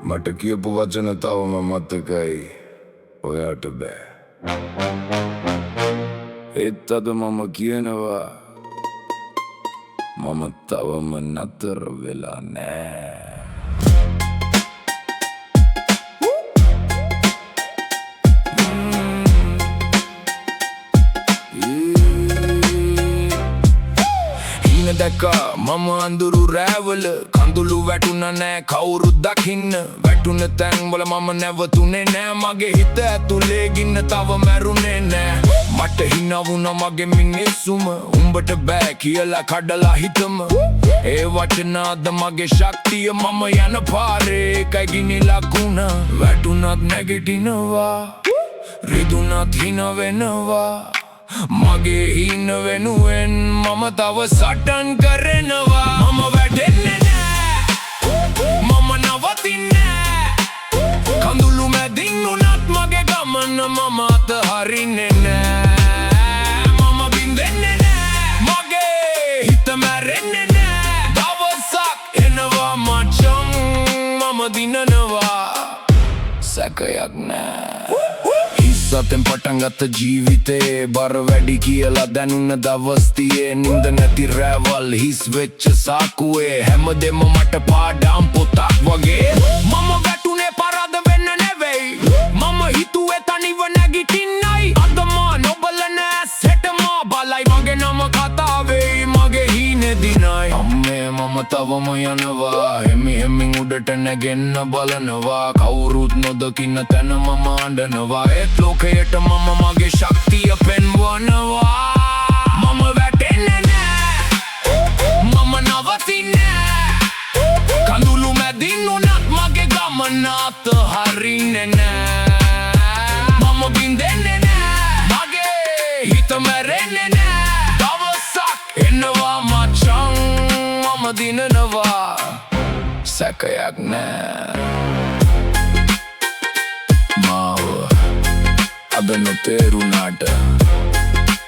මට කියපු වචන තවම මතකයි ඔයාට බෑ ඒත් අද මම කියනවා මම තවම නතර වෙලා නෑ දැක්කා මම අඳුරු රෑවල කඳුළු වැටුණ නෑ කවුරුත් දකින්න වැටුණ තැන්වල මම නැවතුනේ නෑ මගේ හිත ඇතුලේ ගින්න තව මැරුණේ නෑ මට හිනවුණා මගේ මිනිස්සුම උඹට බෑ කියලා කඩලා හිතම ඒ වචනාද මගේ ශක්තිය මම යන පාරේ එකයි ගිනිලා කුණ වැටුණත් නැගිටිනවා රිදුණත් හින වෙනවා මගේ හින වෙනුවෙන් මම තව සටන් කරනවා මම වැටෙන්නේ නෑ මම නවතින්නේ කඳුළු මැදින් උනත් මගේ ගමන මම අතහරින්නේ නෑ මම බින්දෙන්නේ නෑ මගේ හිත මැරෙන්නේ නෑ දවසක් එනවා මචං මම දිනනවා සැකයක් නෑ සතෙන් පටන් ගත්ත ජීවිතේ බර වැඩි කියලා දැනුන දවස් තියේ නින්ද නැති රැවල් හිස් වෙච්ච සාකුවේ හැමදෙම මට පාඩම් පොතක් වගේ මම වැටුනේ පරාද වෙන්න නෙවෙයි මම හිතුවේ තනිව නැගිටින්නයි අද මා නොබල නෑ සෙට මා බලයි මගේ නම කතාවේ මගේ හීනේ දිනයි අම්මේ මම තවම යනවා හෙමින් උඩට නැගෙන්න බලනවා කවුරුත් නොදකින්න තැන මම අඬනවා ඒත් ලෝකයට මම මගේ ශක්තිය පෙන්වනවා මම වැටෙන්නේ නෑ මම නවතින්නේ කඳුළු මැදින් උනත් මගේ ගමන අතහරින්නේ නෑ මම බින්දෙන්නේ නෑ මගේ හිත මැරෙන්නේ නෑ දවසක් එනවා මචං මම දිනනවා සැකයක් නෑ මාව අද නොතේරුණාට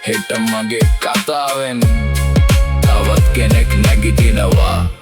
හෙට මගේ කතාවෙන් තවත් කෙනෙක් නැගිටිනවා